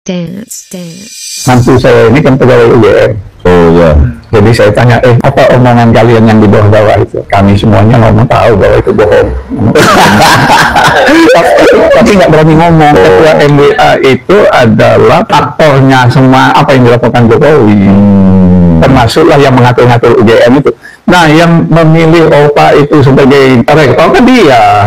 dance. Mantu saya ini kan pegawai UGM. Oh ya. Jadi saya tanya, apa omongan kalian yang di bawah-bawah itu? Kami semuanya ngomong tahu bahwa itu bohong. Tapi nggak berani ngomong. Ketua MWA itu adalah aktornya semua apa yang dilakukan Jokowi. Termasuklah yang mengatur-ngatur UGM itu. Nah, yang memilih OPA itu sebagai rektor kan dia.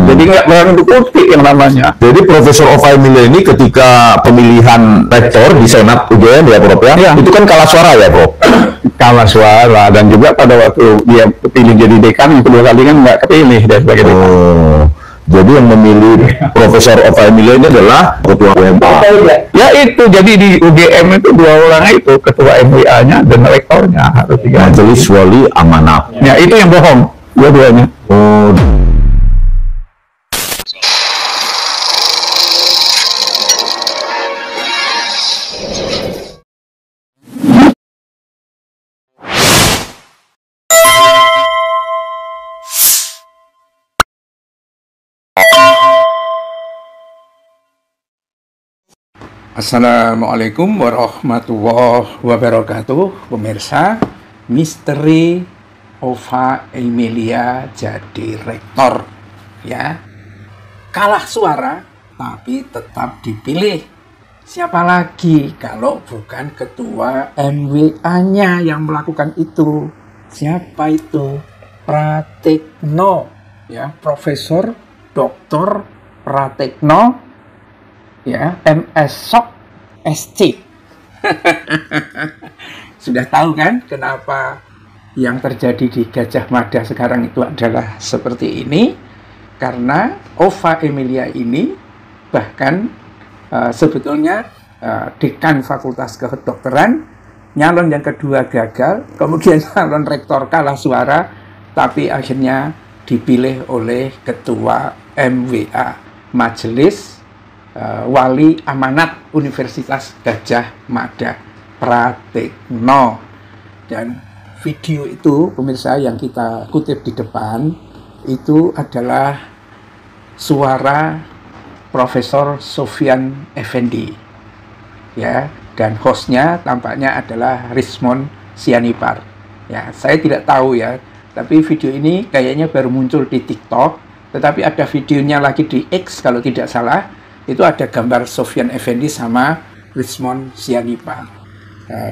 Jadi nggak berani diikuti yang namanya. Jadi Profesor Ova Emilia ini ketika pemilihan rektor di Senat UGM ya Prof ya, itu kan kalah suara ya Prof? Kalah suara, dan juga pada waktu dia pilih jadi dekan yang kedua kali kan nggak kepilih dan sebagai dekan. Oh, jadi yang memilih Profesor Ova Emilia ini adalah ketua UMA. Ya itu, jadi di UGM itu dua orang itu, ketua MWA-nya dan rektornya harus diganti. Majelis Wali Amanat. Ya itu yang bohong, dua-duanya. Oh. Assalamualaikum warahmatullahi wabarakatuh. Pemirsa, misteri Ova Emilia jadi rektor ya. Kalah suara tapi tetap dipilih. Siapa lagi kalau bukan ketua MWA-nya yang melakukan itu? Siapa itu? Pratikno ya, Profesor Dr. Pratikno ya, MS Sok SC. Sudah tahu kan kenapa yang terjadi di Gajah Mada sekarang itu adalah seperti ini? Karena Ova Emilia ini bahkan sebetulnya dekan Fakultas Kedokteran, nyalon yang kedua gagal, kemudian nyalon rektor kalah suara, tapi akhirnya dipilih oleh ketua MWA, Majelis Wali Amanat Universitas Gajah Mada, Pratikno. Dan video itu pemirsa yang kita kutip di depan itu adalah suara Profesor Sofyan Effendi ya, dan hostnya tampaknya adalah Rismon Sianipar ya. Saya tidak tahu ya, tapi video ini kayaknya baru muncul di TikTok, tetapi ada videonya lagi di X kalau tidak salah. Itu ada gambar Sofyan Effendi sama Rismon Sianipar.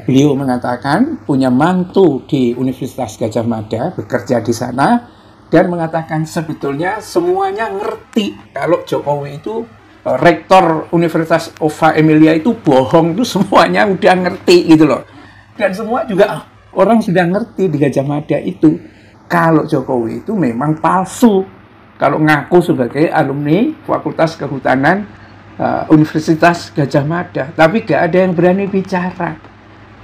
Beliau mengatakan punya mantu di Universitas Gajah Mada, bekerja di sana, dan mengatakan sebetulnya semuanya ngerti kalau Jokowi itu rektor Universitas Ova Emilia itu bohong, itu semuanya udah ngerti gitu loh. Dan semua juga orang sudah ngerti di Gajah Mada itu kalau Jokowi itu memang palsu kalau ngaku sebagai alumni Fakultas Kehutanan Universitas Gajah Mada, tapi gak ada yang berani bicara.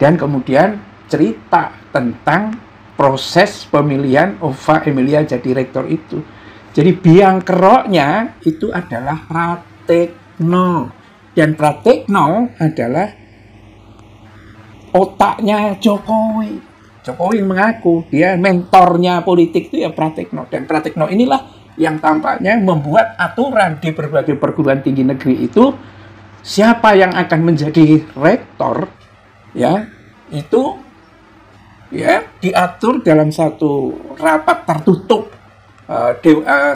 Dan kemudian cerita tentang proses pemilihan Ova Emilia jadi rektor itu. Jadi biang keroknya itu adalah Pratikno, dan Pratikno adalah otaknya Jokowi. Jokowi mengaku dia mentornya politik itu ya Pratikno, dan Pratikno inilah yang tampaknya membuat aturan di berbagai perguruan tinggi negeri itu siapa yang akan menjadi rektor ya, itu ya diatur dalam satu rapat tertutup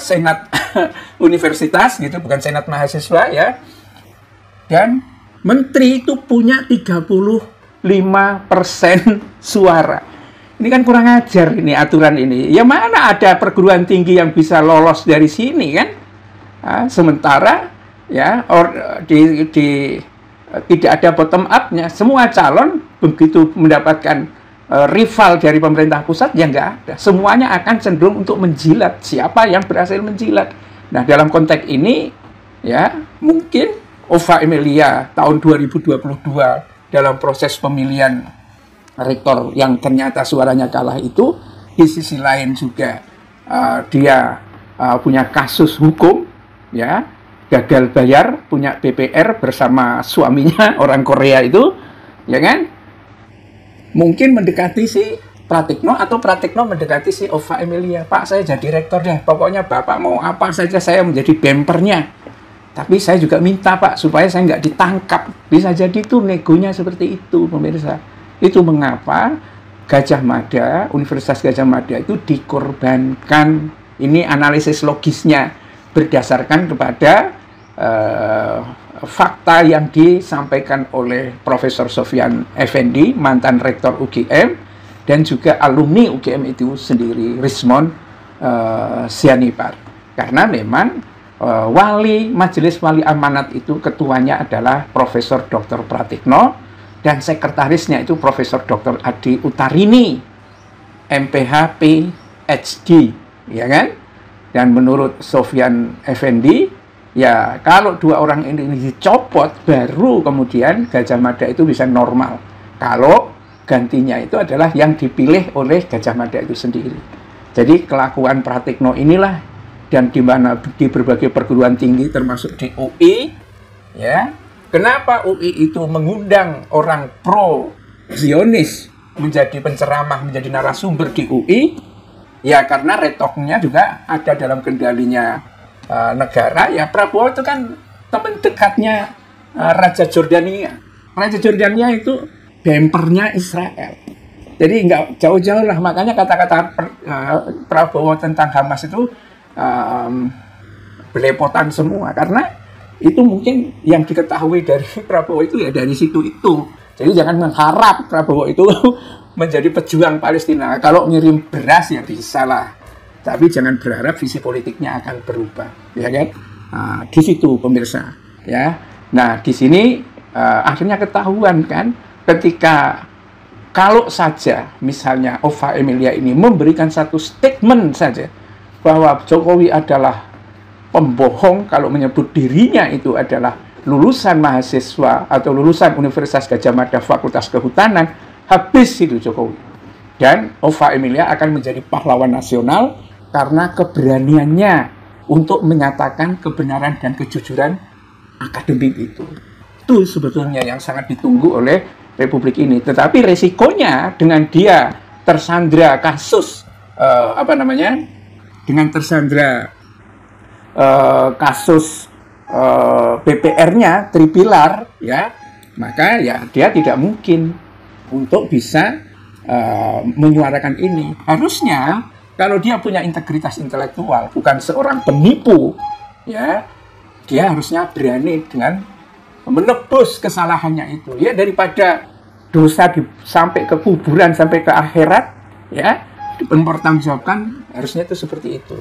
senat universitas gitu, bukan senat mahasiswa ya. Dan menteri itu punya 35% suara. Ini kan kurang ajar ini aturan ini. Ya mana ada perguruan tinggi yang bisa lolos dari sini kan? Sementara ya tidak ada bottom up-nya. Semua calon begitu mendapatkan rival dari pemerintah pusat ya nggak ada. Semuanya akan cenderung untuk menjilat siapa yang berhasil menjilat. Nah dalam konteks ini ya mungkin Ova Emilia tahun 2022 dalam proses pemilihan rektor yang ternyata suaranya kalah itu, di sisi lain juga dia punya kasus hukum ya, gagal bayar, punya BPR bersama suaminya orang Korea itu ya kan, mungkin mendekati si Pratikno atau Pratikno mendekati si Ova Emilia. Pak, saya jadi rektor deh, pokoknya Bapak mau apa saja saya menjadi bempernya. Tapi saya juga minta Pak, supaya saya nggak ditangkap. Bisa jadi itu negonya seperti itu, pemirsa. Itu mengapa Gajah Mada, Universitas Gajah Mada itu dikorbankan. Ini analisis logisnya berdasarkan kepada fakta yang disampaikan oleh Profesor Sofyan Effendi, mantan rektor UGM, dan juga alumni UGM itu sendiri, Rismon Sianipar. Karena memang Majelis Wali Amanat itu ketuanya adalah Profesor Dr. Pratikno, dan sekretarisnya itu Profesor Dr. Adi Utarini, MPH PhD, ya kan? Dan menurut Sofyan Effendi, ya kalau dua orang ini dicopot, baru kemudian Gajah Mada itu bisa normal. Kalau gantinya itu adalah yang dipilih oleh Gajah Mada itu sendiri. Jadi kelakuan Pratikno inilah, dan di mana di berbagai perguruan tinggi termasuk di UI, ya, kenapa UI itu mengundang orang pro Zionis menjadi penceramah, menjadi narasumber di UI? Ya karena retoknya juga ada dalam kendalinya negara. Ya Prabowo itu kan teman dekatnya Raja Jordania. Raja Jordania itu bempernya Israel. Jadi nggak jauh-jauh lah, makanya kata-kata Prabowo tentang Hamas itu belepotan semua, karena itu mungkin yang diketahui dari Prabowo itu ya dari situ itu. Jadi jangan mengharap Prabowo itu menjadi pejuang Palestina. Kalau ngirim beras ya bisa lah, tapi jangan berharap visi politiknya akan berubah, ya kan? Di situ pemirsa, ya. Nah di sini akhirnya ketahuan kan, ketika kalau saja misalnya Ova Emilia ini memberikan satu statement saja bahwa Jokowi adalah pembohong kalau menyebut dirinya itu adalah lulusan mahasiswa atau lulusan Universitas Gajah Mada Fakultas Kehutanan, habis itu Jokowi. Dan Ova Emilia akan menjadi pahlawan nasional karena keberaniannya untuk menyatakan kebenaran dan kejujuran akademik itu. Itu sebetulnya yang sangat ditunggu oleh Republik ini. Tetapi resikonya dengan dia tersandra kasus dengan tersandra kasus BPR-nya Tripilar, ya, maka ya dia tidak mungkin untuk bisa menyuarakan ini. Harusnya kalau dia punya integritas intelektual, bukan seorang penipu, ya, dia harusnya berani dengan menebus kesalahannya itu, ya, daripada dosa sampai ke kuburan, sampai ke akhirat, ya, mempertanggungjawabkan. Harusnya itu seperti itu.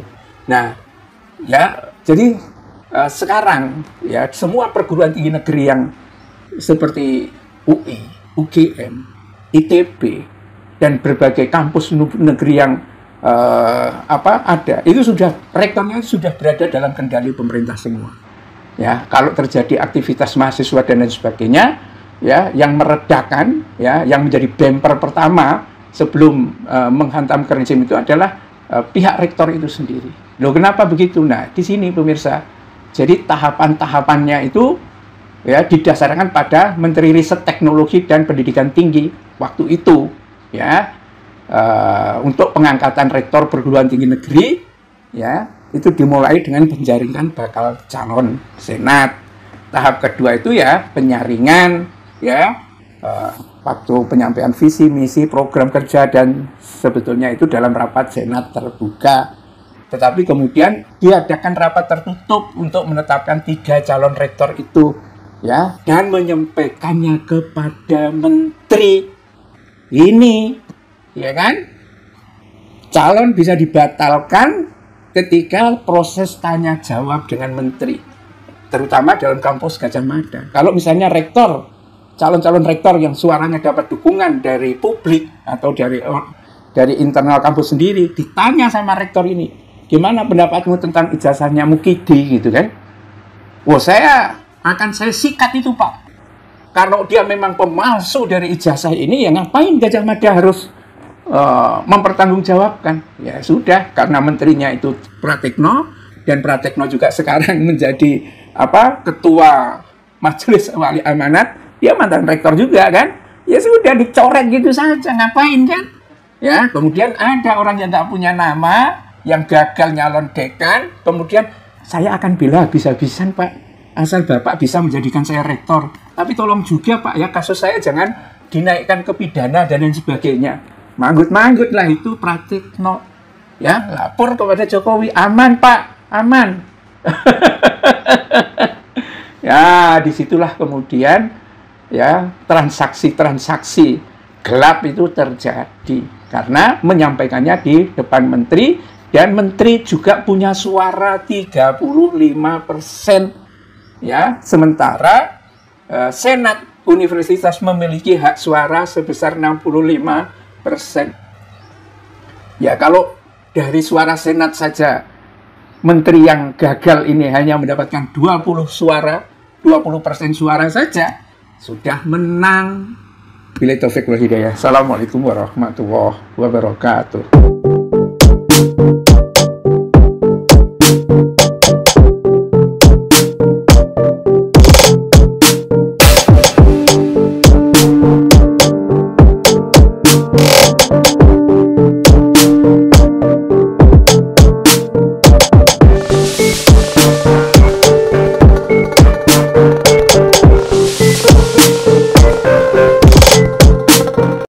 Nah, ya, jadi sekarang ya semua perguruan tinggi negeri yang seperti UI, UGM, ITB, dan berbagai kampus negeri yang ada, itu sudah rektornya sudah berada dalam kendali pemerintah semua. Ya, kalau terjadi aktivitas mahasiswa dan lain sebagainya, ya, yang meredakan, ya, yang menjadi bemper pertama sebelum menghantam ke rezim itu adalah pihak rektor itu sendiri. Loh, kenapa begitu? Nah, di sini pemirsa, jadi tahapan-tahapannya itu ya didasarkan pada Menteri Riset Teknologi dan Pendidikan Tinggi waktu itu, ya, untuk pengangkatan rektor perguruan tinggi negeri, ya, itu dimulai dengan penjaringan bakal calon senat. Tahap kedua itu ya penyaringan, ya, waktu penyampaian visi, misi, program kerja, dan sebetulnya itu dalam rapat senat terbuka. Tetapi kemudian diadakan rapat tertutup untuk menetapkan 3 calon rektor itu, ya, dan menyampaikannya kepada menteri. Ini, ya kan? Calon bisa dibatalkan ketika proses tanya jawab dengan menteri, terutama dalam kampus Gajah Mada. Kalau misalnya rektor, calon-calon rektor yang suaranya dapat dukungan dari publik atau dari internal kampus sendiri, ditanya sama rektor ini, gimana pendapatmu tentang ijazahnya Mukidi, gitu kan? Wah, saya sikat itu, Pak. Kalau dia memang pemalsu dari ijazah ini, ya ngapain Gajah Mada harus mempertanggungjawabkan? Ya sudah, karena menterinya itu Pratikno, dan Pratikno juga sekarang menjadi ketua Majelis Wali Amanat, dia mantan rektor juga kan? Ya sudah, dicoret gitu saja, ngapain kan? Ya, kemudian ada orang yang tak punya nama, yang gagal nyalon dekan, kemudian saya akan bela habis-habisan, Pak. asal Bapak bisa menjadikan saya rektor. Tapi tolong juga Pak ya, kasus saya jangan dinaikkan ke pidana dan lain sebagainya. Manggut-manggut lah itu Pratikno. Ya, lapor kepada Jokowi, aman Pak, aman. Ya, disitulah kemudian ya transaksi-transaksi gelap itu terjadi karena menyampaikannya di depan menteri, dan menteri juga punya suara 35%. Ya, sementara Senat Universitas memiliki hak suara sebesar 65%. Ya, kalau dari suara Senat saja menteri yang gagal ini hanya mendapatkan 20% suara saja, sudah menang. Billahi taufiq wal hidayah. Assalamualaikum warahmatullahi wabarakatuh.